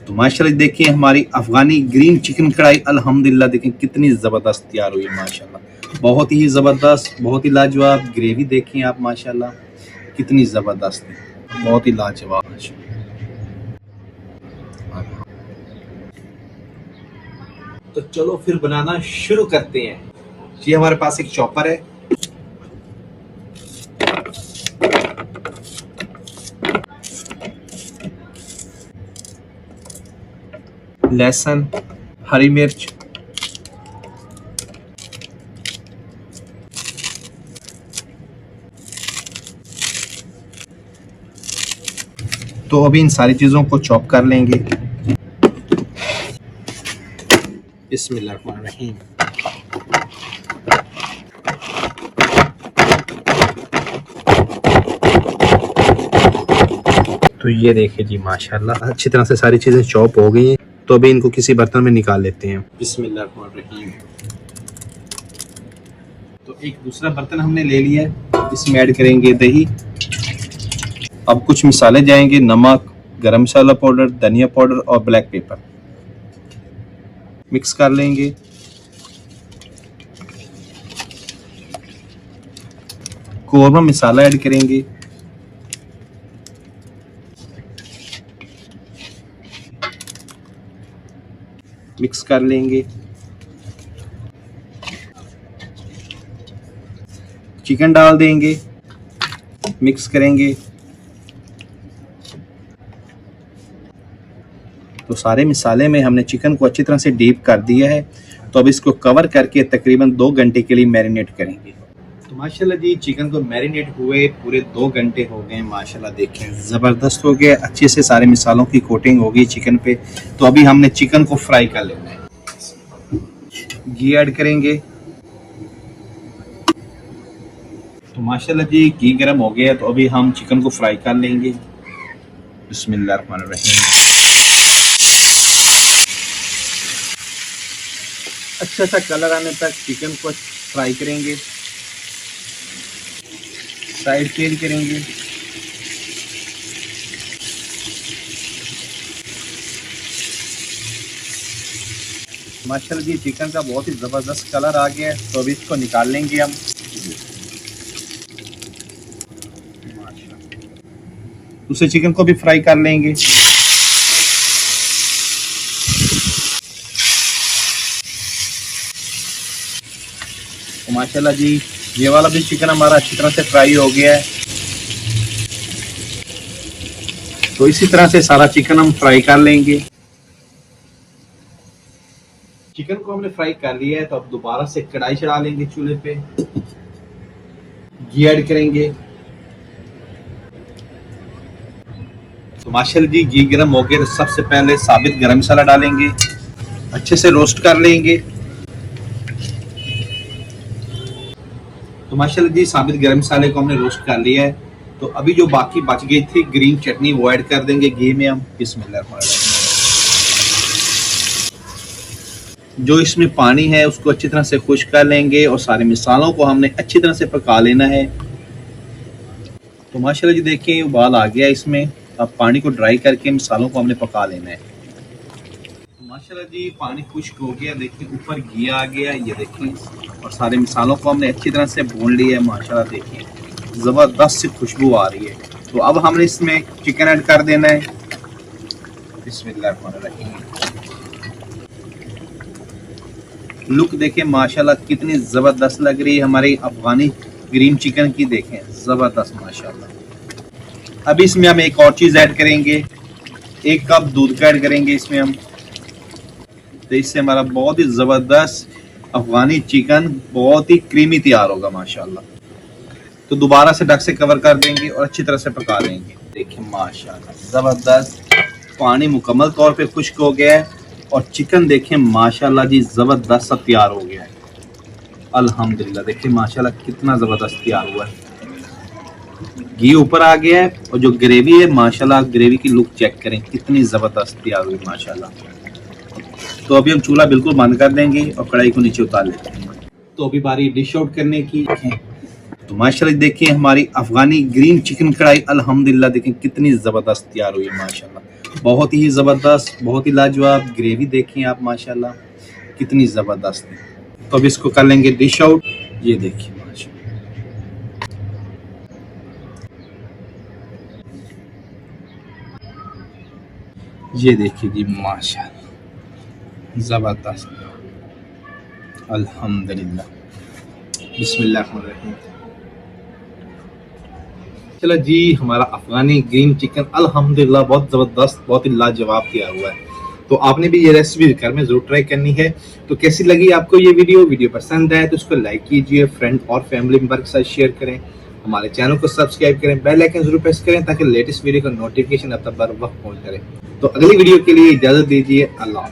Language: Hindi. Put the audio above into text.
तो माशाल्लाह देखिए हमारी अफगानी ग्रीन चिकन कढ़ाई अल्हम्दुलिल्लाह देखें कितनी ज़बरदस्त तैयार हुई है माशाल्लाह। बहुत ही ज़बरदस्त, बहुत ही लाजवाब। ग्रेवी देखें आप माशाल्लाह कितनी ज़बरदस्त है, बहुत ही लाजवाब। तो चलो फिर बनाना शुरू करते हैं। ये हमारे पास एक चॉपर है, लहसुन, हरी मिर्च, तो अभी इन सारी चीज़ों को चॉप कर लेंगे। बिस्मिल्लाहिर्रहमानिर्रहीम। तो ये देखिए जी माशाल्लाह अच्छी तरह से सारी चीज़ें चॉप हो गई हैं। तो अभी इनको किसी बर्तन में निकाल लेते हैं। बिस्मिल्लाहिर्रहमानिर्रहीम। तो एक दूसरा बर्तन हमने ले लिया है, इसमें ऐड करेंगे दही। अब कुछ मसाले जाएंगे, नमक, गरम मसाला पाउडर, धनिया पाउडर और ब्लैक पेपर। मिक्स कर लेंगे। कोरमा मसाला ऐड करेंगे। मिक्स कर लेंगे। चिकन डाल देंगे, मिक्स करेंगे। तो सारे मसाले में हमने चिकन को अच्छी तरह से डीप कर दिया है। तो अब इसको कवर करके तकरीबन 2 घंटे के लिए मैरिनेट करेंगे। तो माशाल्लाह जी चिकन को मैरिनेट हुए पूरे 2 घंटे हो गए। माशाल्लाह देखें ज़बरदस्त हो गया, अच्छे से सारे मसालों की कोटिंग हो गई चिकन पे। तो अभी हमने चिकन को फ्राई कर लेना है। घी ऐड करेंगे। तो माशाल्लाह जी घी गर्म हो गया, तो अभी हम चिकन को फ्राई कर लेंगे। बिस्मिल्लाहिर्रहमानिर्रहीम। अच्छा सा कलर आने तक चिकन को फ्राई करेंगे। साइड चेंज करेंगे। माशाल्लाह जी चिकन का बहुत ही ज़बरदस्त कलर आ गया है। तो अभी इसको निकाल लेंगे हम। दूसरे चिकन को भी फ्राई कर लेंगे। तो माशाल्लाह जी ये वाला भी चिकन हमारा अच्छी तरह से फ्राई हो गया है। तो इसी तरह से सारा चिकन हम फ्राई कर लेंगे। चिकन को हमने फ्राई कर लिया है। तो अब दोबारा से कढ़ाई चढ़ा लेंगे चूल्हे पे। घी ऐड करेंगे। तो माशाल्लाह जी घी गर्म हो गया। तो सबसे पहले साबित गरम मसाला डालेंगे, अच्छे से रोस्ट कर लेंगे। तो माशाल्लाह जी साबित गरम मसाले को हमने रोस्ट कर लिया है। तो अभी जो बाकी बच गई थी ग्रीन चटनी वो ऐड कर देंगे घी में हम। बिस्मिल्लाहिर्रहमानिर्रहीम। जो इसमें पानी है उसको अच्छी तरह से खुश्क कर लेंगे और सारे मसालों को हमने अच्छी तरह से पका लेना है। तो माशाल्लाह जी देखिए उबाल आ गया इसमें। अब पानी को ड्राई करके मसालों को हमने पका लेना है। तो माशाल्लाह जी पानी खुश्क हो गया, देखिए ऊपर घी आ गया, ये देखिए। और सारे मसालों को हमने अच्छी तरह से भून लिया है। माशाल्लाह देखिए ज़बरदस्त सी खुशबू आ रही है। तो अब हमने इसमें चिकन ऐड कर देना है। बिस्मिल्लाहिर्रहमानिर्रहीम। लुक देखें माशाल्लाह कितनी ज़बरदस्त लग रही है हमारी अफगानी ग्रीन चिकन की। देखें ज़बरदस्त माशाल्लाह। अब इसमें हम एक और चीज़ ऐड करेंगे, 1 कप दूध का ऐड करेंगे इसमें हम। तो इससे हमारा बहुत ही ज़बरदस्त अफगानी चिकन बहुत ही क्रीमी तैयार होगा माशाल्लाह। तो दोबारा से ढक से कवर कर देंगे और अच्छी तरह से पका लेंगे। देखिए माशाल्लाह ज़बरदस्त पानी मुकम्मल तौर पे खुश्क हो गया है। और चिकन देखें माशाल्लाह जी ज़बरदस्त तैयार हो गया है अल्हम्दुलिल्लाह। देखिए माशाल्लाह कितना ज़बरदस्त तैयार हुआ है। घी ऊपर आ गया है और जो ग्रेवी है माशाल्लाह ग्रेवी की लुक चेक करें कितनी ज़बरदस्त तैयार हुई माशाल्लाह। तो अभी हम चूल्हा बिल्कुल बंद कर देंगे और कढ़ाई को नीचे उतार लेते हैं। तो अभी बारी डिश आउट करने की। तो माशाल्लाह देखिए हमारी अफगानी ग्रीन चिकन कढ़ाई अल्हम्दुलिल्लाह देखें कितनी ज़बरदस्त तैयार हुई है माशाल्लाह, बहुत ही ज़बरदस्त, बहुत ही लाजवाब। ग्रेवी देखें आप माशाल्लाह कितनी ज़बरदस्त है। तो अब इसको कर लेंगे डिश आउट। ये देखिए माशाल्लाह, ये देखिए जी माशाल्लाह ज़बरदस्त, अल्हम्दुलिल्लाह। बिस्मिल्लाहिर्रहमानिर्रहीम। चलो जी, हमारा अफगानी ग्रीन चिकन अल्हम्दुलिल्लाह बहुत ज़बरदस्त, बहुत ही लाजवाब तैयार हुआ है। तो आपने भी ये रेसिपी घर में ज़रूर ट्राई करनी है। तो कैसी लगी आपको ये वीडियो पसंद आए तो इसको लाइक कीजिए, फ्रेंड और फैमिली मेंबर के साथ शेयर करें, हमारे चैनल को सब्सक्राइब करें, बेल आइकन जरूर प्रेस करें ताकि लेटेस्ट वीडियो का नोटिफिकेशन आप तक बर वक्त पहुंच करे। तो अगली वीडियो के लिए इजाज़त दीजिए। अल्लाह।